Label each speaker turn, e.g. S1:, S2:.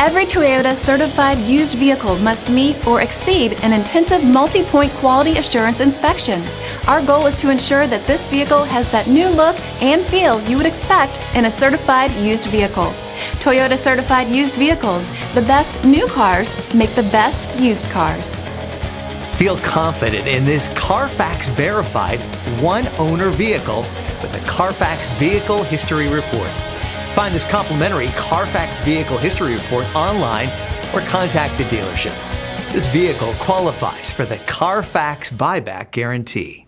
S1: Every Toyota certified used vehicle must meet or exceed an intensive multi-point quality assurance inspection. Our goal is to ensure that this vehicle has that new look and feel you would expect in a certified used vehicle. Toyota certified used vehicles. The best new cars make the best used cars.
S2: Feel confident in this Carfax verified one-owner vehicle with the Carfax Vehicle History Report. Find this complimentary Carfax Vehicle History Report online or contact the dealership. This vehicle qualifies for the Carfax Buyback Guarantee.